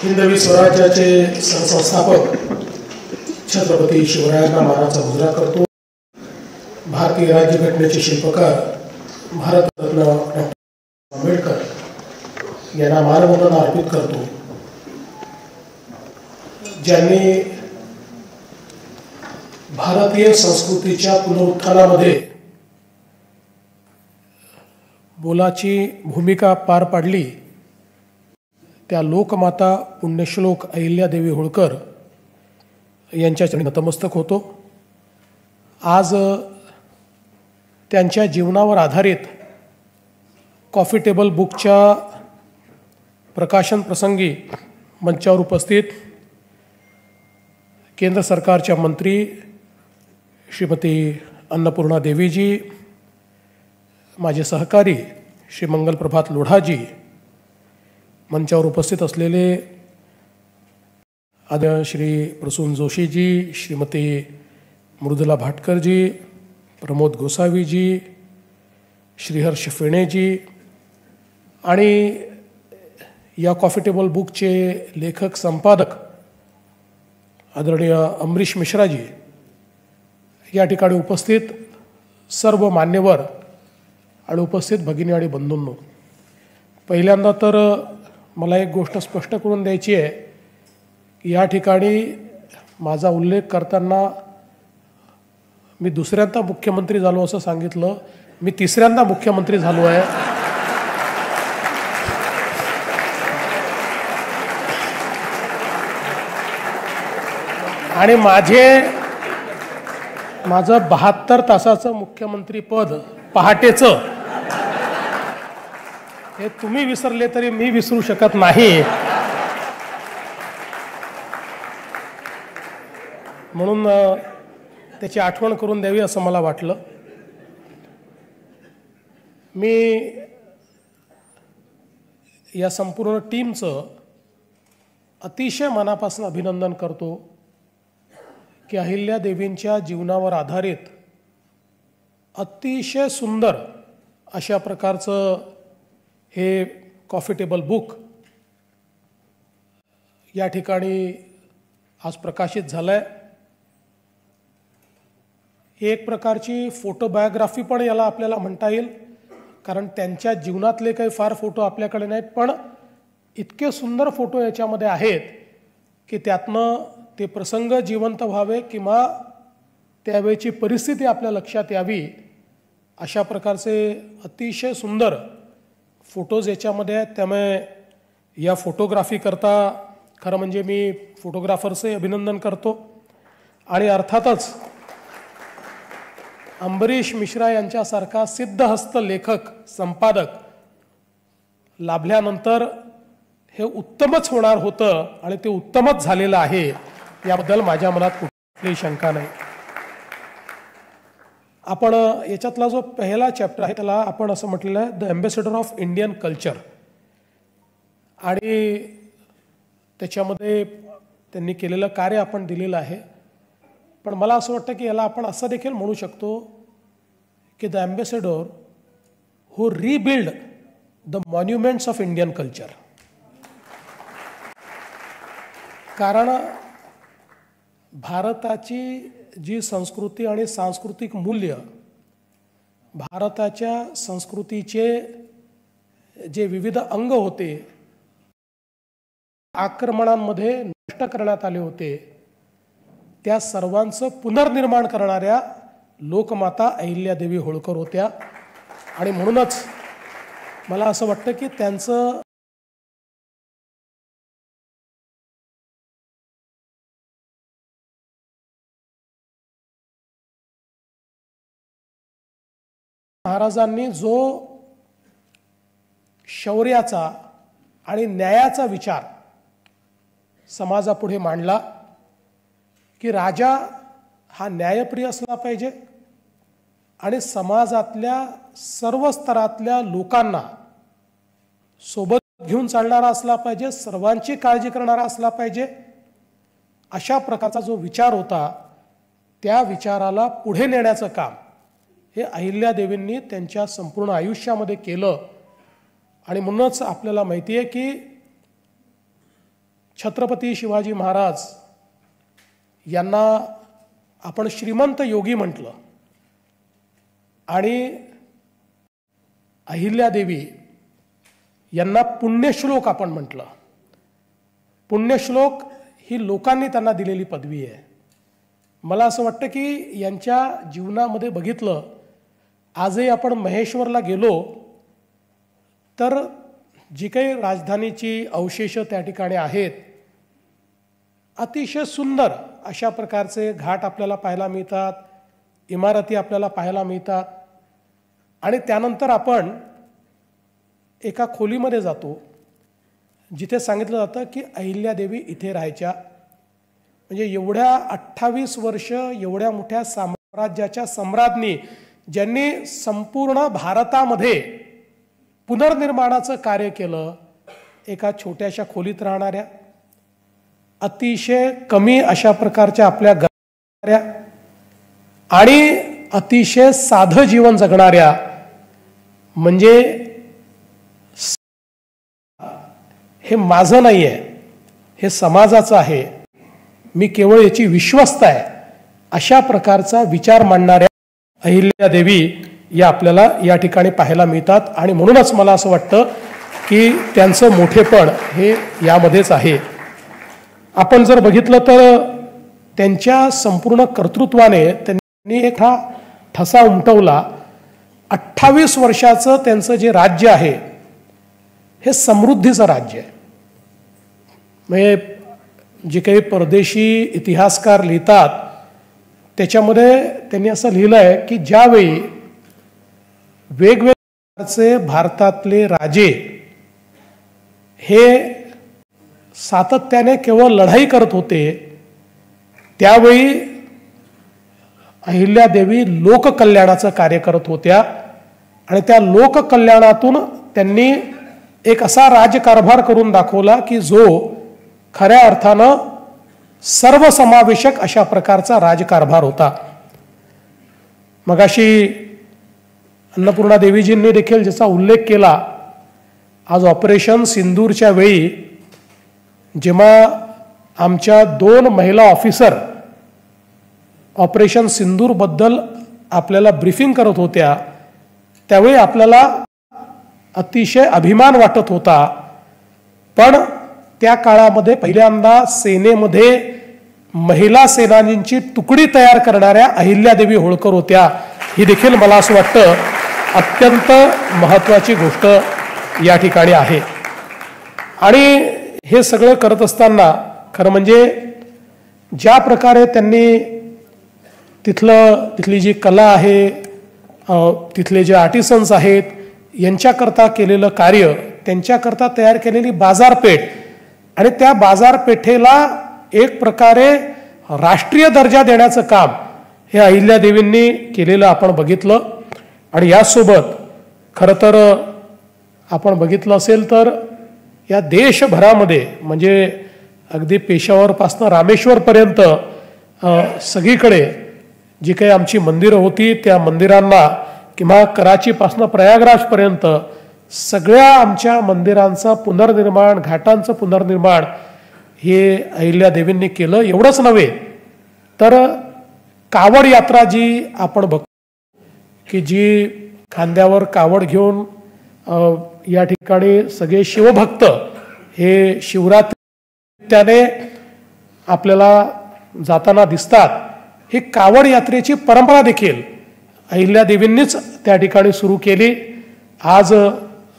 हिंदवी स्वराज्याचे संस्थापक छत्रपती शिवरायांना मानाचा मुजरा करतो। भारतीय राज्यघटनेचे शिल्पकार भारतरत्न डॉ. आंबेडकर यांना मानवंदना अर्पित करतो, ज्यांनी भारतीय संस्कृतीच्या पुनरुत्थानामध्ये मोलाची भूमिका पार पाडली। त्या लोकमाता पुण्यश्लोक अहिल्यादेवी होळकर यांच्या चरणी नतमस्तक होतो। आज त्यांच्या जीवनावर आधारित कॉफी टेबल बुकच्या प्रकाशन प्रसंगी मंचावर उपस्थित केंद्र सरकारच्या मंत्री श्रीमती अन्नपूर्णा देवीजी, माझे सहकारी श्री मंगल प्रभात लोढाजी, मंचावर उपस्थित असलेले आदरणीय श्री प्रसून जोशीजी, श्रीमती मृदुला भाटकरजी, प्रमोद गोसावीजी, श्रीहर्ष फेणेजी आणि या कॉफी टेबल बुकचे लेखक संपादक आदरणीय अमरीश मिश्राजी, या ठिकाणी उपस्थित सर्व मान्यवर आणि उपस्थित भगिनी आणि बंधूंनो, पहिल्यांदा तर मला एक गोष्ट स्पष्ट करून द्यायची आहे की या ठिकाणी माझा उल्लेख करताना मी दुसऱ्यांदा मुख्यमंत्री झालो असं सांगितलं। मी तिसऱ्यांदा मुख्यमंत्री झालो आहे। आणि माझं 72 तासाचं मुख्यमंत्री पद पहाटेचं हे तुम्ही विसरले तरी मी विसरू शकत नाही। म्हणून त्याची आठवण करून द्यावी असं मला वाटलं। मी या संपूर्ण टीमचं अतिशय मनापासून अभिनंदन करतो की अहिल्यादेवींच्या जीवनावर आधारित अतिशय सुंदर अशा प्रकारचं हे कॉफी टेबल बुक या ठिकाणी आज प्रकाशित झालं आहे। एक प्रकारची फोटोबायोग्राफी पण याला आपल्याला म्हणता येईल, कारण त्यांच्या जीवनातले काही फार फोटो आपल्याकडे नाहीत, पण इतके सुंदर फोटो याच्यामध्ये आहेत की त्यातनं ते प्रसंग जिवंत व्हावे किंवा त्यावेळची परिस्थिती आपल्या लक्षात यावी अशा प्रकारचे अतिशय सुंदर फोटोज याच्यामध्ये आहेत। त्यामुळे या फोटोग्राफी करता खरं म्हणजे मी फोटोग्राफर्सचे अभिनंदन करतो। आणि अर्थातच अमरीश मिश्रा यांच्यासारखा सिद्धहस्त लेखक संपादक लाभल्यानंतर हे उत्तमच होणार होतं आणि ते उत्तमच झालेलं आहे, याबद्दल माझ्या मनात कुठलीही शंका नाही। आपण याच्यातला जो पहिला चॅप्टर आहे त्याला आपण असं म्हटलेलं आहे the ambassador of Indian culture, आणि त्याच्यामध्ये त्यांनी केलेलं कार्य आपण दिलेलं आहे। पण मला असं वाटतं की याला आपण असं देखील म्हणू शकतो की the ambassador who rebuild the monuments of Indian culture. कारण भारताची जी संस्कृती आणि सांस्कृतिक मूल्य, भारताच्या संस्कृतीचे जे विविध अंग होते आक्रमणांमध्ये नष्ट करण्यात आले होते, त्या सर्वांचं पुनर्निर्माण करणाऱ्या लोकमाता अहिल्यादेवी होळकर होत्या। आणि म्हणूनच मला असं वाटतं की त्यांचं महाराजांनी जो शौर्याचा आणि न्यायाचा विचार समाजापुढे मांडला की राजा हा न्यायप्रिय असला पाहिजे आणि समाजातल्या सर्व स्तरातल्या लोकांना सोबत घेऊन चालणारा असला पाहिजे, सर्वांची काळजी करणारा असला पाहिजे, अशा प्रकारचा जो विचार होता त्या विचाराला पुढे नेण्याचं काम हे अहिल्यादेवींनी त्यांच्या संपूर्ण आयुष्यामध्ये केलं। आणि म्हणूनच आपल्याला माहिती आहे की छत्रपती शिवाजी महाराज यांना आपण श्रीमंत योगी म्हटलं आणि अहिल्यादेवी यांना पुण्यश्लोक आपण म्हटलं. पुण्यश्लोक ही लोकांनी त्यांना दिलेली पदवी आहे. मला असं वाटतं की यांच्या जीवनामध्ये बघितलं, आजही आपण महेश्वरला गेलो तर जी काही राजधानीची अवशेष त्या ठिकाणी आहेत, अतिशय सुंदर अशा प्रकारचे घाट आपल्याला पाहायला मिळतात, इमारती आपल्याला पाहायला मिळतात. आणि त्यानंतर आपण एका खोलीमध्ये जातो जिथे सांगितलं जातं की अहिल्यादेवी इथे राहायच्या. म्हणजे एवढ्या 28 वर्ष एवढ्या मोठ्या साम्राज्याच्या सम्राज्ञी ज्यांनी संपूर्ण भारतामध्ये पुनर्निर्माणाचं कार्य केलं, एका छोट्याशा खोलीत राहणाऱ्या, अतिशय कमी अशा प्रकारच्या आपल्या घराऱ्या आणि अतिशय साधं जीवन जगणाऱ्या, म्हणजे हे माझं नाही आहे, हे समाजाचं आहे, मी केवळ याची विश्वस्त आहे, अशा प्रकारचा विचार मांडणाऱ्या अहिल्यादेवी या आपल्याला या ठिकाणी पाहायला मिळतात. आणि म्हणूनच मला असं वाटतं की त्यांचं मोठेपण हे यामध्येच आहे. आपण जर बघितलं तर त्यांच्या संपूर्ण कर्तृत्वाने त्यांनी एक हा ठसा उमटवला. 28 वर्षाचं त्यांचं जे राज्य आहे हे समृद्धीचं राज्य आहे. म्हणजे जे काही परदेशी इतिहासकार लिहितात त्याच्यामध्ये त्यांनी असं लिहिलं आहे की ज्यावेळी वेगवेगळे भारतातले राजे हे सातत्याने केवळ लढाई करत होते, त्यावेळी अहिल्यादेवी लोककल्याणाचं कार्य करत होत्या. आणि त्या लोककल्याणातून त्यांनी एक असा राजकारभार करून दाखवला की जो खऱ्या अर्थानं सर्वसमावेशक अशा प्रकारचा राजकारभार होता. मगाशी अन्नपूर्णा देवीजींनी देखील ज्याचा उल्लेख केला, आज ऑपरेशन सिंदूरच्या वेळी जेव्हा आमच्या 2 महिला ऑफिसर ऑपरेशन सिंदूरबद्दल आपल्याला ब्रीफिंग करत होत्या, त्यावेळी आपल्याला अतिशय अभिमान वाटत होता. पण त्या काळामध्ये पहिल्यांदा सेनेमध्ये महिला सेनानींची तुकडी तयार करणाऱ्या अहिल्यादेवी होळकर होत्या. ही देखील मला असं वाटतं अत्यंत महत्त्वाची गोष्ट या ठिकाणी आहे. आणि हे सगळं करत असताना खरं म्हणजे ज्या प्रकारे त्यांनी तिथली जी कला आहे, तिथले जे आर्टिसन्स आहेत, यांच्याकरता केलेलं कार्य, त्यांच्याकरता तयार केलेली बाजारपेठ आणि त्या बाजारपेठेला एक प्रकारे राष्ट्रीय दर्जा देण्याचं काम हे अहिल्यादेवींनी केलेलं आपण बघितलं. आणि यासोबत खरं तर आपण बघितलं असेल तर या देशभरामध्ये म्हणजे अगदी पेशावरपासून रामेश्वरपर्यंत सगळीकडे जी काही आमची मंदिरं होती त्या मंदिरांना किंवा कराचीपासून प्रयागराजपर्यंत सगळ्या आमच्या मंदिरांचं पुनर्निर्माण, घाटांचं पुनर्निर्माण हे अहिल्यादेवींनी केलं. एवढंच नव्हे तर कावड यात्रा जी आपण बघतो की जी खांद्यावर कावड घेऊन या ठिकाणी सगळे शिवभक्त हे शिवरात्रीने आपल्याला जाताना दिसतात, ही कावड यात्रेची परंपरा देखील अहिल्यादेवींनीच त्या ठिकाणी सुरू केली. आज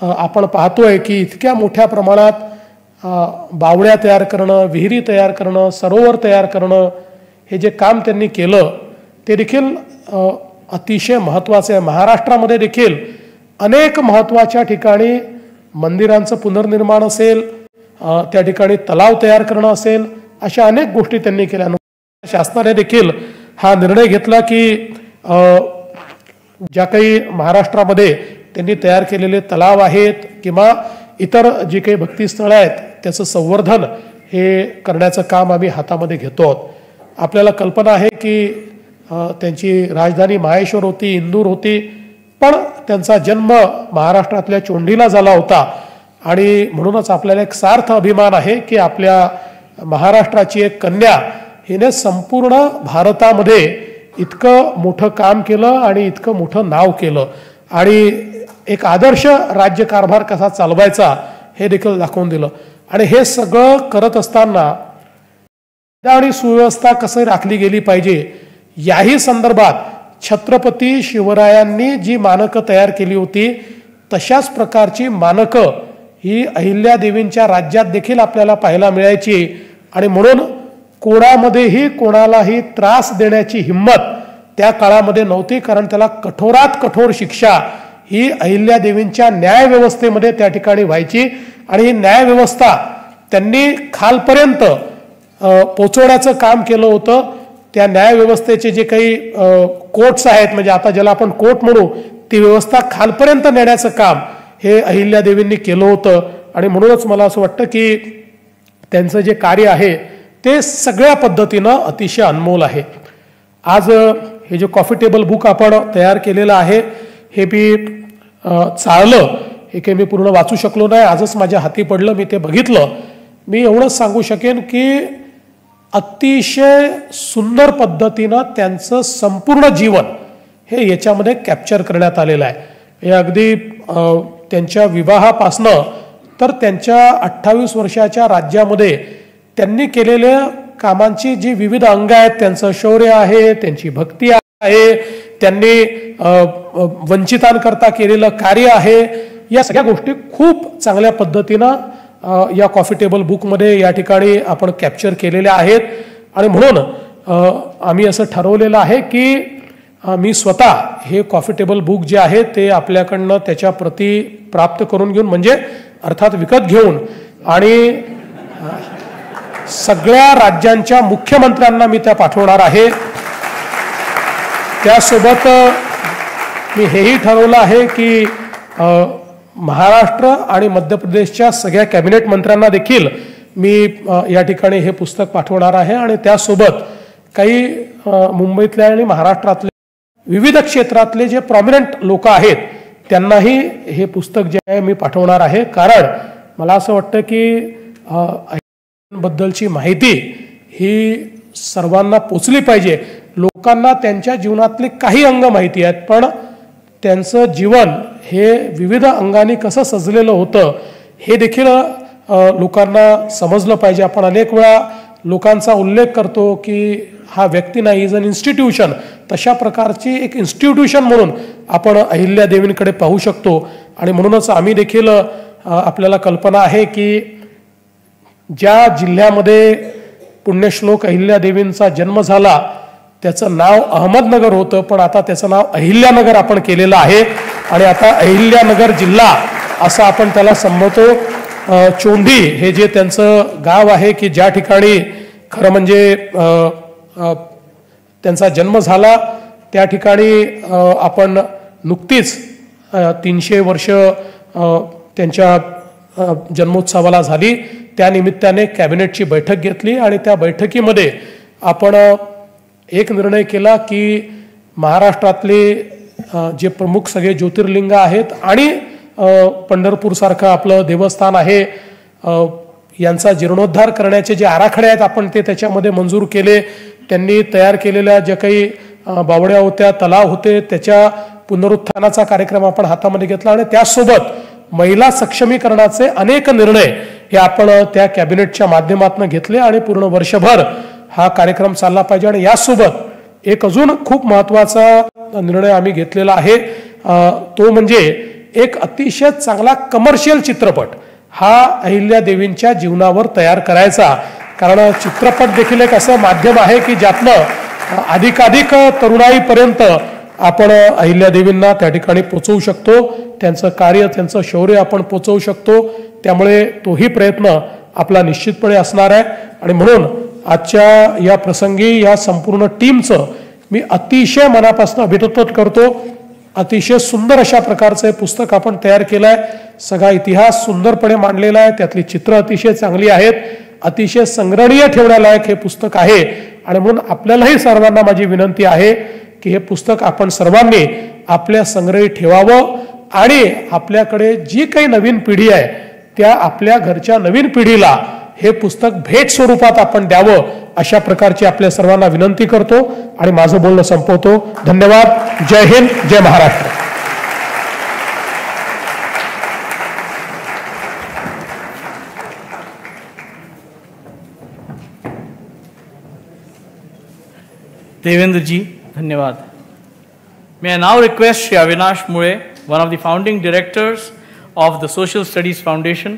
आपण पाहतोय की इतक्या मोठ्या प्रमाणात बावड्या तयार करणं, विहिरी तयार करणं, सरोवर तयार करणं, हे जे काम त्यांनी केलं ते देखील अतिशय महत्त्वाचं आहे. महाराष्ट्रामध्ये देखील अनेक महत्त्वाच्या ठिकाणी मंदिरांचं पुनर्निर्माण असेल, त्या ठिकाणी तलाव तयार करणं असेल, अशा अनेक गोष्टी त्यांनी केल्या. शासनाने देखील हा निर्णय घेतला की ज्या काही महाराष्ट्रामध्ये त्यांनी तयार केलेले तलाव आहेत किंवा इतर जी काही भक्तिस्थळं आहेत त्याचं संवर्धन हे करण्याचं काम आम्ही हातामध्ये घेतो आहोत. आपल्याला कल्पना आहे की त्यांची राजधानी माहेश्वर होती, इंदूर होती, पण त्यांचा जन्म महाराष्ट्रातल्या चोंडीला झाला होता. आणि म्हणूनच आपल्याला एक सार्थ अभिमान आहे की आपल्या महाराष्ट्राची एक कन्या, हिने संपूर्ण भारतामध्ये इतकं मोठं काम केलं आणि इतकं मोठं नाव केलं आणि एक आदर्श राज्यकारभार कसा चालवायचा हे देखील दाखवून दिलं. आणि हे सगळं करत असताना आणि सुव्यवस्था कसं राखली गेली पाहिजे याही संदर्भात छत्रपती शिवरायांनी जी मानकं तयार केली होती तशाच प्रकारची मानकं ही अहिल्यादेवींच्या राज्यात देखील आपल्याला पाहायला मिळायची. आणि म्हणून कोणामध्येही कोणालाही त्रास देण्याची हिंमत त्या काळामध्ये नव्हती, कारण त्याला कठोरात कठोर शिक्षा ही अहिल्यादेवींच्या न्यायव्यवस्थेमध्ये त्या ठिकाणी व्हायची. आणि ही न्यायव्यवस्था त्यांनी खालपर्यंत पोचवण्याचं काम केलं होतं. त्या न्यायव्यवस्थेचे जे काही कोर्ट्स आहेत, म्हणजे आता ज्याला आपण कोर्ट म्हणू, ती व्यवस्था खालपर्यंत नेण्याचं काम हे अहिल्यादेवींनी केलं होतं. आणि म्हणूनच मला असं वाटतं की त्यांचं जे कार्य आहे ते सगळ्या पद्धतीनं अतिशय अनमोल आहे. आज हे जे कॉफी टेबल बुक आपण तयार केलेलं आहे हे मी चाळलं, हे काही मी पूर्ण वाचू शकलो नाही, आजच माझ्या हाती पडलं, मी ते बघितलं. मी एवढंच सांगू शकेन की अतिशय सुंदर पद्धतीनं त्यांचं संपूर्ण जीवन हे याच्यामध्ये कॅप्चर करण्यात आलेलं आहे. हे अगदी त्यांच्या विवाहापासनं तर त्यांच्या 28 वर्षाच्या राज्यामध्ये त्यांनी केलेल्या कामांची जी विविध अंग आहेत, त्यांचं शौर्य आहे, त्यांची भक्ती आहे, त्यांनी वंचितांकरता केलेलं कार्य आहे, या सगळ्या गोष्टी खूप चांगल्या पद्धतीनं या कॉफी टेबल बुकमध्ये या ठिकाणी आपण कॅप्चर केलेल्या आहेत. आणि म्हणून आम्ही असं ठरवलेलं आहे की मी स्वतः हे कॉफी टेबल बुक जे आहे ते आपल्याकडनं त्याच्या प्रती प्राप्त करून घेऊन, म्हणजे अर्थात विकत घेऊन, आणि सगळ्या राज्यांच्या मुख्यमंत्र्यांना मी त्या पाठवणार आहे. त्यासोबत मी हेही ठरवलं आहे की महाराष्ट्र आणि मध्य प्रदेशच्या सगळ्या कॅबिनेट मंत्र्यांना देखील मी या ठिकाणी हे पुस्तक पाठवणार आहे. आणि त्यासोबत काही मुंबईतल्या आणि महाराष्ट्रातले विविध क्षेत्रातले जे प्रॉमिनंट लोक आहेत त्यांनाही हे पुस्तक जे आहे मी पाठवणार आहे. कारण मला असं वाटतं की बद्दलची माहिती ही सर्वांना पोचली पाहिजे. लोकांना त्यांच्या जीवनातले काही अंग माहिती आहेत, पण त्यांचं जीवन हे विविध अंगांनी कसं सजलेलं होतं हे देखील लोकांना समजलं पाहिजे. आपण अनेक वेळा लोकांचा उल्लेख करतो की हा व्यक्ती नाही, इज अन इन्स्टिट्यूशन. तशा प्रकारची एक इन्स्टिट्यूशन म्हणून आपण अहिल्यादेवींकडे पाहू शकतो. आणि म्हणूनच आम्ही देखील आपल्याला कल्पना आहे की ज्या जिल्ह्यामध्ये पुण्यश्लोक अहिल्यादेवींचा जन्म झाला त्याचं नाव अहमदनगर होतं, पण आता त्याचं नाव अहिल्यानगर आपण केलेलं आहे. आणि आता अहिल्यानगर जिल्हा असं आपण त्याला संबोधतो. चोंडी हे जे त्यांचं गाव आहे की ज्या ठिकाणी खरं म्हणजे त्यांचा जन्म झाला, त्या ठिकाणी आपण नुकतीच 300 वर्ष त्यांच्या जन्मोत्सवाला झाली. त्यानिमित्ताने कॅबिनेटची बैठक घेतली आणि त्या बैठकीमध्ये आपण एक निर्णय केला की महाराष्ट्रातले जे प्रमुख सगळे ज्योतिर्लिंग आहेत आणि पंढरपूरसारखं आपलं देवस्थान आहे यांचा जीर्णोद्धार करण्याचे जे आराखडे आहेत आपण ते त्याच्यामध्ये मंजूर केले. त्यांनी तयार केलेल्या ज्या काही बावड्या होत्या, तलाव होते, त्याच्या पुनरुत्थानाचा कार्यक्रम आपण हातामध्ये घेतला. आणि त्यासोबत महिला सक्षमीकरणाचे अनेक निर्णय हे आपण त्या कॅबिनेटच्या माध्यमातून घेतले आणि पूर्ण वर्षभर हा कार्यक्रम चालला पाहिजे. आणि यासोबत एक अजून खूप महत्त्वाचा निर्णय आम्ही घेतलेला आहे, तो म्हणजे एक अतिशय चांगला कमर्शियल चित्रपट हा अहिल्यादेवींच्या जीवनावर तयार करायचा. कारण चित्रपट देखील एक असं माध्यम आहे की ज्यातनं अधिकाधिक तरुणाईपर्यंत आपण अहिल्यादेवींना त्या ठिकाणी पोचवू शकतो, त्यांचं कार्य, त्यांचं शौर्य आपण पोचवू शकतो. त्यामुळे तोही प्रयत्न आपला निश्चितपणे असणार आहे. आणि म्हणून आजच्या या प्रसंगी या संपूर्ण टीमचं मी अतिशय मनापासून अभिनंदन करतो. अतिशय सुंदर अशा प्रकारचं पुस्तक आपण तयार केलं आहे. सगळा इतिहास सुंदरपणे मांडलेला आहे, त्यातली चित्र अतिशय चांगली आहेत, अतिशय संग्रहणीय ठेवण्यालायक हे पुस्तक आहे. आणि म्हणून आपल्यालाही सर्वांना माझी विनंती आहे की हे पुस्तक आपण सर्वांनी आपल्या संग्रही ठेवावं आणि आपल्याकडे जी काही नवीन पिढी आहे त्या आपल्या घरच्या नवीन पिढीला हे पुस्तक भेट स्वरूपात आपण द्यावं, अशा प्रकारची आपल्या सर्वांना विनंती करतो आणि माझं बोलणं संपवतो. धन्यवाद. जय हिंद, जय Maharashtra. Devendra ji, dhanyawad. May I now request Shri Avinash Mule, one of the founding directors of the Social Studies Foundation,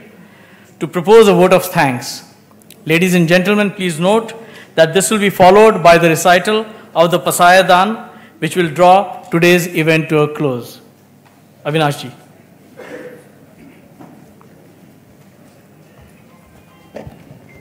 to propose a vote of thanks. Ladies and gentlemen, please note that this will be followed by the recital of the Pasayadan, which will draw today's event to a close. Avinash ji.